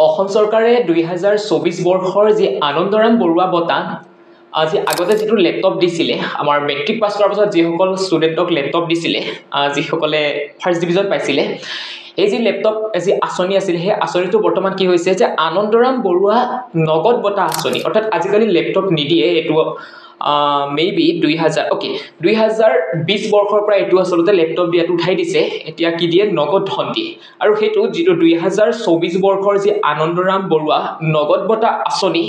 অসম চৰকাৰে 2024 বৰ্ষৰ যি আনন্দৰাম বৰুৱা বঁটা আজি আগতে যেটো ল্যাপটপ দিছিলে আমাৰ মেট্ৰিক পাছ কৰাৰ পাছত যিসকল ষ্টুডেণ্টক ল্যাপটপ দিছিলে যিসকলে ফাৰ্স্ট ডিভিজন পাইছিলে এই যি ল্যাপটপ যি আঁচনি আছিল সেই আঁচনিটো বৰ্তমান কি হৈছে যে আনন্দৰাম বৰুৱা নগদ বঁটা আঁচনি অৰ্থাৎ আজিকালি ল্যাপটপ নিদিয়ে এটো মেবি 2020 বৰ্ষৰ পৰা এটো আসলতে ল্যাপটপ দিয়াটো উঠাই দিছে এতিয়া কি দিয়ে নগদ ধন দিয়ে আৰু হেতু যেটো 2024 বৰ্ষৰ যি আনন্দৰাম বৰুৱা নগদ বঁটা আঁচনি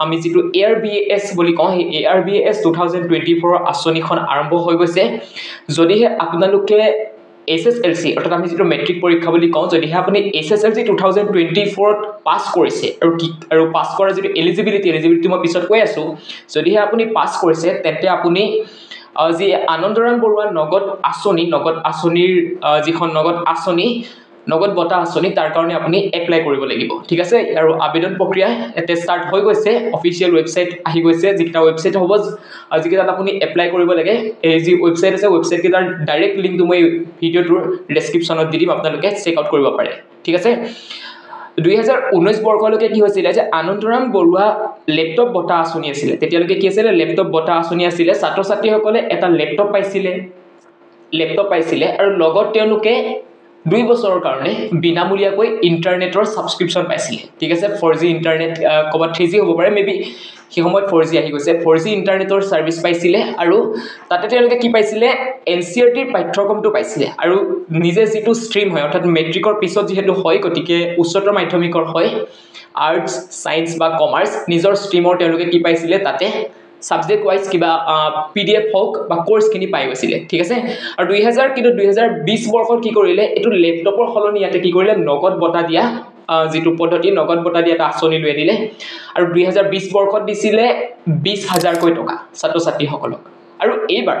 আমি যেটো ARBAS বুলি কওঁ এই ARBAS 2024 আঁচনিখন আৰম্ভ হৈ গৈছে যদিহে আপোনালোকে SSLC অৰ্থাৎ আমি যেটো মেট্ৰিক পৰীক্ষা বুলি কওঁ যদিহে আপুনি SSLC 2024 পাস কৰিছে আৰু পাস কৰা যেটো এলিজিবিলিটি মই পিছত কৈ আছো যদিহে আপুনি পাস কৰিছে তেন্তে আপুনি যি আনন্দৰাম বৰুৱা নগদ আঁচনিৰ যিখন নগদ বঁটা আঁচনি তাৰ কাৰণে আপুনি এপ্লাই কৰিব লাগিব ঠিক আছে আৰু আবেদন প্ৰক্ৰিয়া এতে স্টাৰ্ট হৈ গৈছে অফিচিয়েল ওয়েবসাইট আহি গৈছে যিটা ওয়েবসাইট হ'ব আজিকালি আপুনি এপ্লাই কৰিব লাগে এই যি ওয়েবসাইট আছে ওয়েবসাইট কেইটাৰ ডাইৰেক্ট লিংকটো মই ভিডিওটোৰ ডেসক্ৰিপচনত দি দিম আপোনালোকে চেক আউট কৰিব পাৰে ঠিক আছে 2019 বৰ্ষলৈকে কি হৈছিল যে আনন্দৰাম বৰুৱা ল্যাপটপ বঁটা আঁচনি আছিল তেতিয়ালৈকে কি আছিল ল্যাপটপ বঁটা আঁচনি আছিল ছাত্ৰ ছাত্ৰীসকলে এটা ল্যাপটপ পাইছিলে আৰু লগত তেওঁলোকে 2 বছৰৰ কাৰণে বিনামূলীয়াকৈ ইন্টাৰনেটৰ সাবস্ক্ৰিপচন পাইছিলে ঠিক আছে 4G ইন্টাৰনেট কবা 3G হ'ব পাৰে মেবি সেই সময়ত 4G আহি গৈছে 4G ইন্টাৰনেটৰ সাৰ্ভিস পাইছিলে আৰু তাতে তেওঁলোকে কি পাইছিলে NCERT পাঠ্যক্ৰমটো পাইছিলে আৰু নিজে যেটো ষ্ট্ৰীম হয় অৰ্থাৎ মেট্ৰিকৰ পিছত যেহেতু হয় গতিকে উচ্চতৰ মাধ্যমিকৰ হয় আৰ্টস সায়েন্স বা কমাৰ্চ নিজৰ ষ্ট্ৰীমৰ তেওঁলোকে কি পাইছিলে তাতে সাবজেক্ট ওয়াইজ কিবা PDF হক বা কোর্স কিনি পাই গৈছিলে ঠিক আছে আৰু 2020 বৰ্ষত কি কৰিলে এটো ল্যাপটপৰ হলনি ইয়াতে কি কৰিলে নগদ বঁটা দিয়া যেটো পদ্ধতি নগদ বঁটা দিয়া এটা আঁচনি লৈ দিলে আৰু 2020 বৰ্ষত দিছিলে 20000 কৈ টকা ছাত্ৰ ছাত্ৰীসকলক আৰু এইবাৰ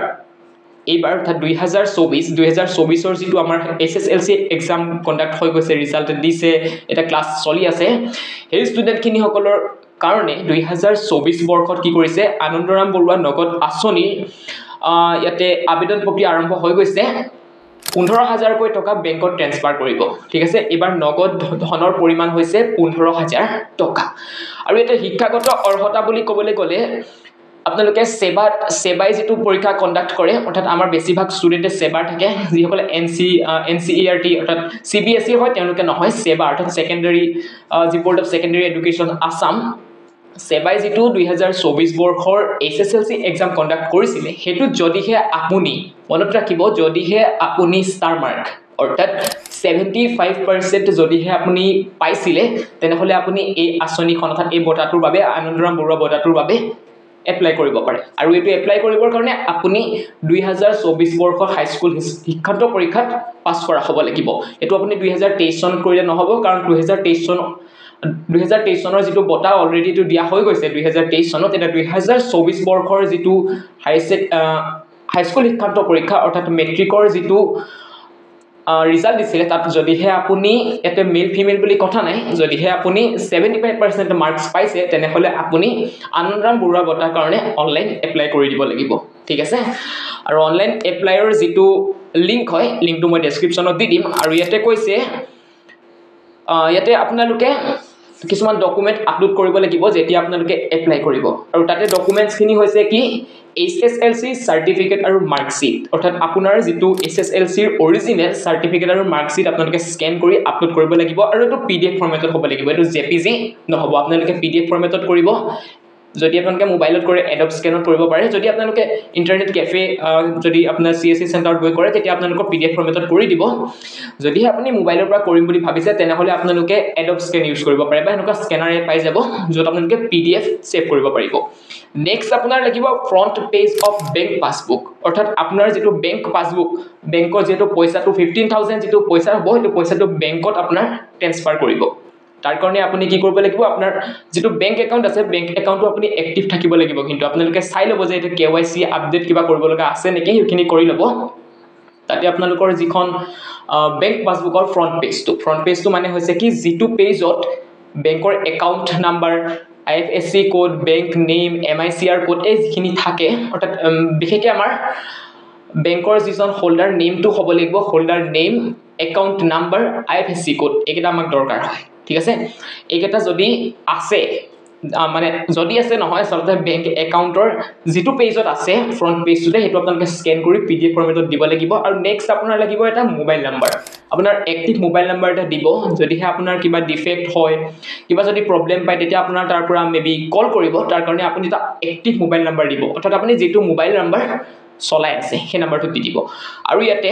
অৰ্থাৎ 2024 যেটো আমাৰ SSLC এক্সাম কন্ডাক্ট হৈ গৈছে ৰিজাল্ট দিছে এটা ক্লাছ চলি আছে সেই ষ্টুডেন্ট খিনি সকলৰ কাৰণে 2024 বৰ্ষত কি কৰিছে আনন্দৰাম বৰুৱা নগদ আঁচনি ইয়াতে আবেদন প্ৰক্ৰিয়া আৰম্ভ হৈ গৈছে 15000 কৈ টকা বেংকত ট্ৰান্সফাৰ কৰিব ঠিক আছে এবাৰ নগদ ধনৰ পৰিমাণ হৈছে 15000 টকা আৰু এটা শিক্ষাগত অৰ্হতা বুলি ক'বলৈ গ'লে আপোনালোকে সেবাই যেটো পৰীক্ষা কন্ডাক্ট কৰে অৰ্থাৎ আমাৰ বেছিভাগ ষ্টুডেন্টে সেবাৰ থাকে যিসকলে NCERT অৰ্থাৎ CBSE হয় তেওঁলোকে নহয় সেবা অৰ্থাৎ সেকেন্ডাৰী যি board of secondary education Assam সেবাই যেটো 2024 বৰ্ষৰ SSLC এক্সাম কন্ডাক্ট কৰিছিলে হেতু যদিহে আপুনি মনত ৰাখিব যদিহে আপুনি ষ্টাৰ মাৰ্ক অৰ্থাৎ 75% যদিহে আপুনি পাইছিলে তেনেহলে আপুনি এই আঁচনিখন অৰ্থাৎ এই বঁটাটোৰ বাবে আনন্দৰাম বৰুৱা বঁটাটোৰ বাবে এপ্লাই কৰিব পাৰে আৰু এটো এপ্লাই কৰিবৰ কাৰণে আপুনি 2024 বৰ্ষৰ হাই স্কুল শিক্ষান্ত পৰীক্ষাত পাছ কৰা হ'ব লাগিব এটো আপুনি 2023 চন কৰিলে নহব কাৰণ 2023 চনৰ যেটো বঁটা অলৰেডি তো দিয়া হৈ গৈছে 2023 চনত এটা 2024 বৰ্ষৰ যেটো হাই স্কুল শিক্ষান্ত পৰীক্ষা অৰ্থাৎ মেট্ৰিকৰ যেটো ৰিজাল্ট দিছিলে তাত যদিহে আপুনি এতে মেল ফিমেল বুলি কথা নাই যদিহে আপুনি 75% মাৰ্কস পাইছে তেনেহলে আপুনি আনন্দৰাম বৰুৱা বঁটাৰ কাৰণে অনলাইন এপ্লাই কৰি দিব লাগিব ঠিক আছে আৰু অনলাইন এপ্লাইৰ যেটো লিংক হয় লিংকটো মই ডেসক্ৰিপচনত দি দিম আৰু ইয়াতে কৈছে ইয়াতে আপোনালোকে কিছুমান ডকুমেন্ট আপলোড কৰিব লাগিব যেতিয়া আপোনালোকে এপ্লাই কৰিব আৰু তাতে ডকুমেন্টস খিনি হৈছে কি SSLC সাৰ্টিফিকেট আৰু মাৰ্কশিট অৰ্থাৎ আপোনাৰ যেটো SSLC ৰ অৰিজিনাল সাৰ্টিফিকেট আৰু মাৰ্কশিট আপোনালোকে স্ক্যান কৰি আপলোড কৰিব লাগিব আৰু এটো PDF ফৰমেটত হ'ব লাগিব এটো JPG নহব আপোনালোকে PDF ফৰমেটত কৰিব যদি আপোনালোকে মোবাইলত কৰে এডব স্ক্যানত কৰিব পাৰে যদি আপোনালোকে ইন্টাৰনেট কেফে যদি আপোনাৰ CSC চেণ্টাৰত গৈ কৰে তেতিয়া আপোনালোকৰ PDF ফৰমেটত কৰি দিব যদি আপুনি মোবাইলৰ পৰা কৰিম বুলি ভাবিছে তেনেহলে আপোনালোকে এডব স্ক্যান ইউজ কৰিব পাৰে বা এনেকুৱা স্ক্যানাৰ পাই যাব যত আপোনালোকে PDF সেভ কৰিব পাৰিব নেক্সট আপোনাৰ লাগিব front page of bank passbook অৰ্থাৎ আপোনাৰ যেটো বেংক পাসবুক বেংকৰ যেটো পইচাটো 15000 যেটো পইচা হ'ব হেতু পইচাটো বেংকত আপোনাৰ ট্ৰান্সফাৰ কৰিব তাৰ কাৰণে আপুনি কি কৰিব লাগিব আপোনাৰ যেটো বেংক একাউন্ট আছে বেংক একাউন্টটো আপুনি এক্টিভ থাকিব লাগিব কিন্তু আপোনালোকে চাই লব যে এটা KYC আপডেট কিবা কৰিব লগা আছে নেকি হেখিনি কৰি লব তাতে আপোনালোকৰ যিখন বেংক পাসবুকৰ ফ্ৰন্ট পেজটো মানে হৈছে কি যেটো পেজত বেংকৰ account number IFSC code bank name MICR code এই যিখিনি থাকে অৰ্থাৎ বিশেষকৈ আমাৰ বেংকৰ যিজন হোল্ডাৰ নেমটো হ'ব লাগিব holder name account number IFSC code এইকেইটা আমাক দৰকাৰ হয় ঠিক আছে এইকেইটা যদি আছে মানে যদি আছে নহয় আচলতে বেংক একাউণ্টৰ যেটো পেজত আছে ফ্ৰন্ট পেজটোতে হেতু আপোনালোকে স্ক্যান কৰি পিডিএফ ফৰমেটত দিব লাগিব আৰু নেক্সট আপোনাৰ লাগিব এটা মোবাইল নাম্বাৰ আপোনাৰ এক্টিভ মোবাইল নাম্বাৰ এটা দিব যদিহে আপোনাৰ কিবা ডিফেক্ট হয় কিবা যদি প্ৰবলেম পায় তেতিয়া আপোনাৰ তাৰ পৰা মেবি কল কৰিব তাৰ কাৰণে আপুনি এটা এক্টিভ মোবাইল নাম্বাৰ দিব অৰ্থাৎ আপুনি যেটো মোবাইল নাম্বাৰ চলাই আছে সেই নাম্বাৰটো দি দিব আৰু ইয়াতে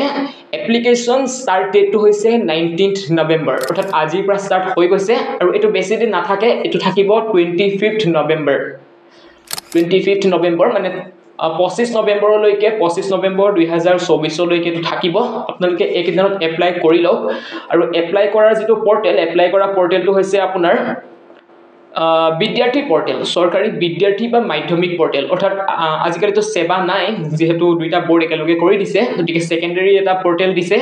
এপ্লিকেশন স্টাৰ্ট ডেটটো হৈছে 19th নৱেম্বৰ অৰ্থাৎ আজিৰ পৰা স্টাৰ্ট হৈ গৈছে আৰু এটো বেছি দিন নাথাকে এটো থাকিব 25th নৱেম্বৰ 25th নৱেম্বৰ মানে 25 নৱেম্বৰলৈকে 25 নৱেম্বৰ 2024 লৈকে এটো থাকিব আপোনালোকে একদিনত এপ্লাই কৰি লওক আৰু এপ্লাই কৰাৰ যেটো পোৰ্টেল এপ্লাই কৰা পোৰ্টেলটো হৈছে আপোনাৰ বিদ্যাৰ্থী পোৰ্টেল সৰকাৰি বিদ্যাৰ্থী বা মাধ্যমিক পোৰ্টেল অৰ্থাৎ আজিকালি তো সেৱা নাই যেহেতু দুইটা বোৰ্ড একেলগে কৰি দিছে গতিকে সেকেন্ডাৰী এটা পোৰ্টেল দিছে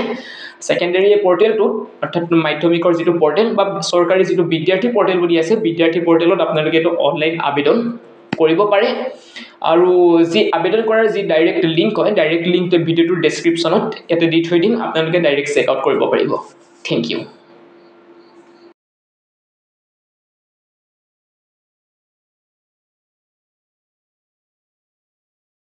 সেকেন্ডাৰী পোৰ্টেলটো অৰ্থাৎ মাধ্যমিকৰ যেটো পোৰ্টেল বা সৰকাৰি যেটো বিদ্যাৰ্থী পোৰ্টেল বুলি আছে বিদ্যাৰ্থী পোৰ্টেলত আপোনালোকে এটো অনলাইন আবেদন কৰিব পাৰে আৰু যি আবেদন কৰাৰ যি ডাইৰেক্ট লিংক হয় ডাইৰেক্ট লিংকটো ভিডিওটোৰ ডেসক্ৰিপচনত এতে দি থৈ দিম আপোনালোকে ডাইৰেক্ট চেক আউট কৰিব পাৰিব থ্যাংক ইউ